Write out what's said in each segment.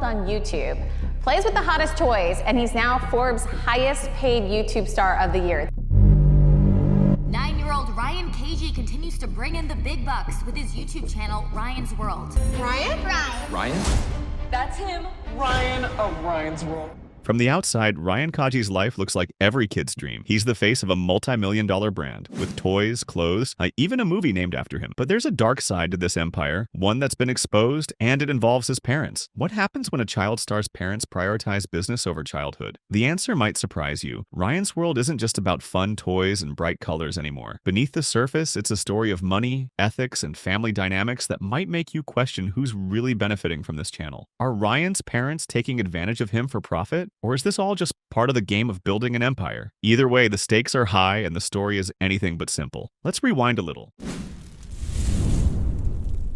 on YouTube, plays with the hottest toys, and he's now Forbes' highest paid YouTube star of the year. 9-year-old Ryan KG continues to bring in the big bucks with his YouTube channel, Ryan's World. Ryan? Ryan? That's him. Ryan of Ryan's World. From the outside, Ryan Kaji's life looks like every kid's dream. He's the face of a multi-million-dollar brand, with toys, clothes, even a movie named after him. But there's a dark side to this empire, one that's been exposed, and it involves his parents. What happens when a child star's parents prioritize business over childhood? The answer might surprise you. Ryan's World isn't just about fun toys and bright colors anymore. Beneath the surface, it's a story of money, ethics, and family dynamics that might make you question who's really benefiting from this channel. Are Ryan's parents taking advantage of him for profit? Or is this all just part of the game of building an empire? Either way, the stakes are high and the story is anything but simple. Let's rewind a little.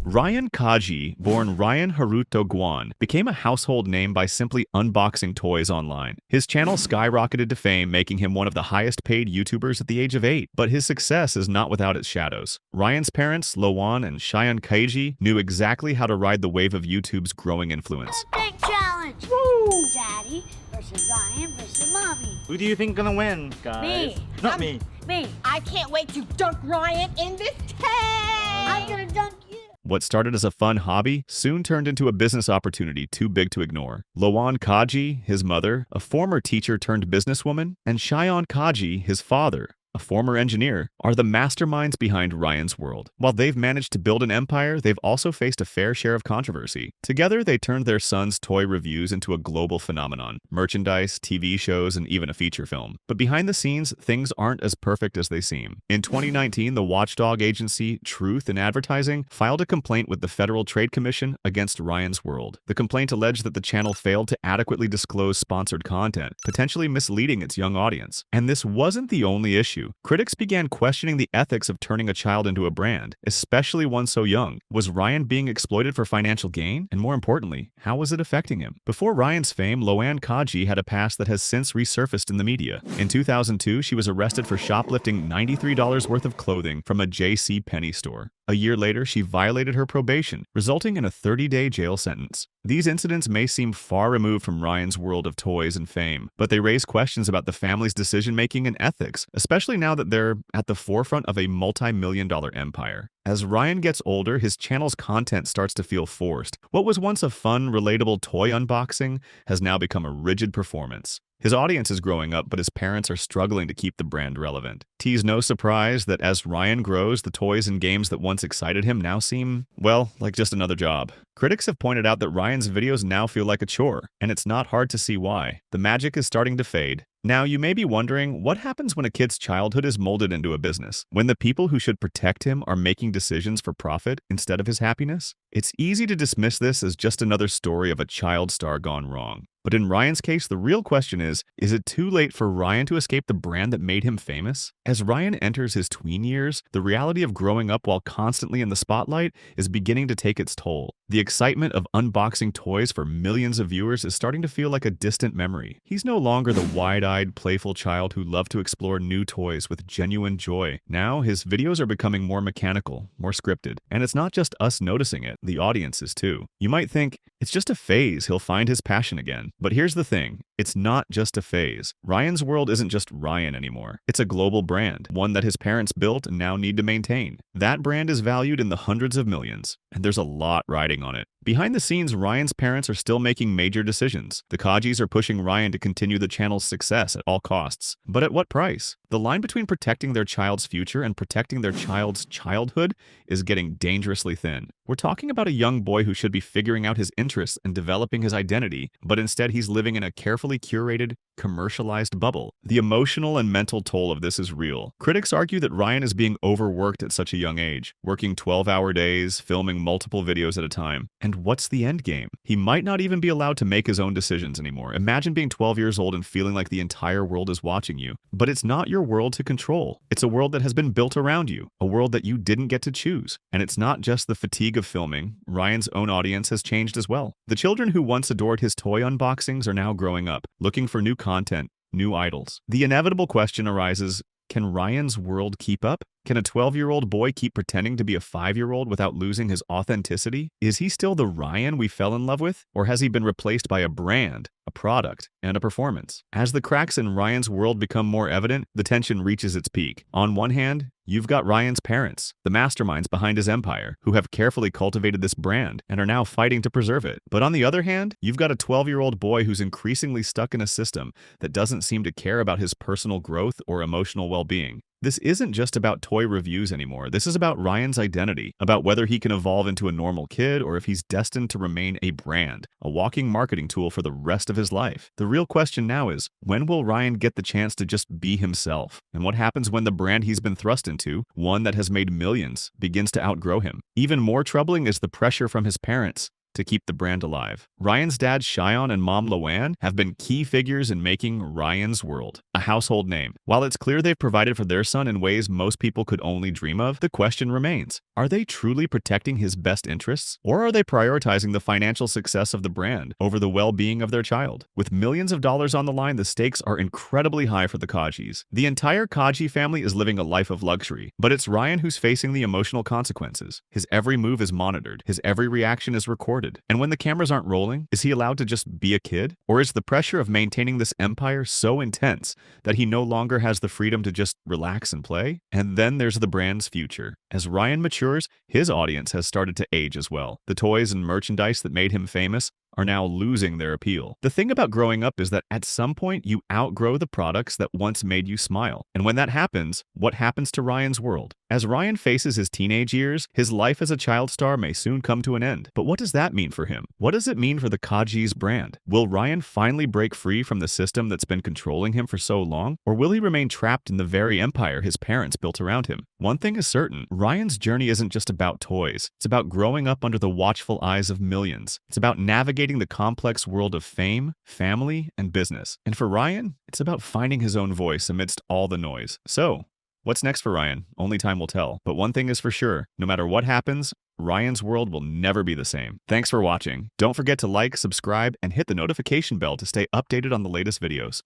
Ryan Kaji, born Ryan Haruto Guan, became a household name by simply unboxing toys online. His channel skyrocketed to fame, making him one of the highest paid YouTubers at the age of 8. But his success is not without its shadows. Ryan's parents, Loan and Cheyenne Kaji, knew exactly how to ride the wave of YouTube's growing influence. Big challenge! Woo! Daddy versus Ryan versus Mommy. Who do you think gonna win, guys? Me. Not me. Me. I can't wait to dunk Ryan in this tank! I'm gonna dunk you. What started as a fun hobby soon turned into a business opportunity too big to ignore. Loan Kaji, his mother, a former teacher turned businesswoman, and Cheyenne Kaji, his father, a former engineer, are the masterminds behind Ryan's World. While they've managed to build an empire, they've also faced a fair share of controversy. Together, they turned their son's toy reviews into a global phenomenon: merchandise, TV shows, and even a feature film. But behind the scenes, things aren't as perfect as they seem. In 2019, the watchdog agency Truth in Advertising filed a complaint with the Federal Trade Commission against Ryan's World. The complaint alleged that the channel failed to adequately disclose sponsored content, potentially misleading its young audience. And this wasn't the only issue. Critics began questioning the ethics of turning a child into a brand, especially one so young. Was Ryan being exploited for financial gain? And more importantly, how was it affecting him? Before Ryan's fame, Loan Kaji had a past that has since resurfaced in the media. In 2002, she was arrested for shoplifting $93 worth of clothing from a J.C. Penney store. A year later, she violated her probation, resulting in a 30-day jail sentence. These incidents may seem far removed from Ryan's world of toys and fame, but they raise questions about the family's decision-making and ethics, especially now that they're at the forefront of a multi-million-dollar empire. As Ryan gets older, his channel's content starts to feel forced. What was once a fun, relatable toy unboxing has now become a rigid performance. His audience is growing up, but his parents are struggling to keep the brand relevant. T's no surprise that as Ryan grows, the toys and games that once excited him now seem, well, like just another job. Critics have pointed out that Ryan's videos now feel like a chore, and it's not hard to see why. The magic is starting to fade. Now, you may be wondering, what happens when a kid's childhood is molded into a business? When the people who should protect him are making decisions for profit instead of his happiness? It's easy to dismiss this as just another story of a child star gone wrong. But in Ryan's case, the real question is it too late for Ryan to escape the brand that made him famous? As Ryan enters his tween years, the reality of growing up while constantly in the spotlight is beginning to take its toll. The excitement of unboxing toys for millions of viewers is starting to feel like a distant memory. He's no longer the wide-eyed, playful child who loved to explore new toys with genuine joy. Now, his videos are becoming more mechanical, more scripted. And it's not just us noticing it, the audience is too. You might think, it's just a phase, he'll find his passion again. But here's the thing, it's not just a phase. Ryan's World isn't just Ryan anymore. It's a global brand, one that his parents built and now need to maintain. That brand is valued in the hundreds of millions, and there's a lot riding on it. Behind the scenes, Ryan's parents are still making major decisions. The Kajis are pushing Ryan to continue the channel's success at all costs. But at what price? The line between protecting their child's future and protecting their child's childhood is getting dangerously thin. We're talking about a young boy who should be figuring out his interests and developing his identity, but instead he's living in a carefully curated, commercialized bubble. The emotional and mental toll of this is real. Critics argue that Ryan is being overworked at such a young age, working 12-hour days, filming multiple videos at a time. And what's the end game? He might not even be allowed to make his own decisions anymore. Imagine being 12 years old and feeling like the entire world is watching you. But it's not your world to control. It's a world that has been built around you, a world that you didn't get to choose. And it's not just the fatigue of filming. Ryan's own audience has changed as well. The children who once adored his toy unboxings are now growing up, looking for new content, new idols. The inevitable question arises, can Ryan's World keep up? Can a 12-year-old boy keep pretending to be a 5-year-old without losing his authenticity? Is he still the Ryan we fell in love with? Or has he been replaced by a brand, a product, and a performance? As the cracks in Ryan's world become more evident, the tension reaches its peak. On one hand, you've got Ryan's parents, the masterminds behind his empire, who have carefully cultivated this brand and are now fighting to preserve it. But on the other hand, you've got a 12-year-old boy who's increasingly stuck in a system that doesn't seem to care about his personal growth or emotional well-being. This isn't just about toy reviews anymore. This is about Ryan's identity, about whether he can evolve into a normal kid or if he's destined to remain a brand, a walking marketing tool for the rest of his life. The real question now is, when will Ryan get the chance to just be himself? And what happens when the brand he's been thrust into, one that has made millions, begins to outgrow him? Even more troubling is the pressure from his parents to keep the brand alive. Ryan's dad, Cheyenne, and mom, Loanne, have been key figures in making Ryan's World a household name. While it's clear they've provided for their son in ways most people could only dream of, the question remains, are they truly protecting his best interests? Or are they prioritizing the financial success of the brand over the well-being of their child? With millions of dollars on the line, the stakes are incredibly high for the Kajis. The entire Kaji family is living a life of luxury, but it's Ryan who's facing the emotional consequences. His every move is monitored, his every reaction is recorded. And when the cameras aren't rolling, is he allowed to just be a kid? Or is the pressure of maintaining this empire so intense that he no longer has the freedom to just relax and play? And then there's the brand's future. As Ryan matures, his audience has started to age as well. The toys and merchandise that made him famous are now losing their appeal. The thing about growing up is that at some point you outgrow the products that once made you smile. And when that happens, what happens to Ryan's world? As Ryan faces his teenage years, his life as a child star may soon come to an end. But what does that mean for him? What does it mean for the Kaji's brand? Will Ryan finally break free from the system that's been controlling him for so long? Or will he remain trapped in the very empire his parents built around him? One thing is certain, Ryan's journey isn't just about toys. It's about growing up under the watchful eyes of millions. It's about navigating the complex world of fame, family, and business. And for Ryan, it's about finding his own voice amidst all the noise. So, what's next for Ryan? Only time will tell. But one thing is for sure, no matter what happens, Ryan's world will never be the same. Thanks for watching. Don't forget to like, subscribe, and hit the notification bell to stay updated on the latest videos.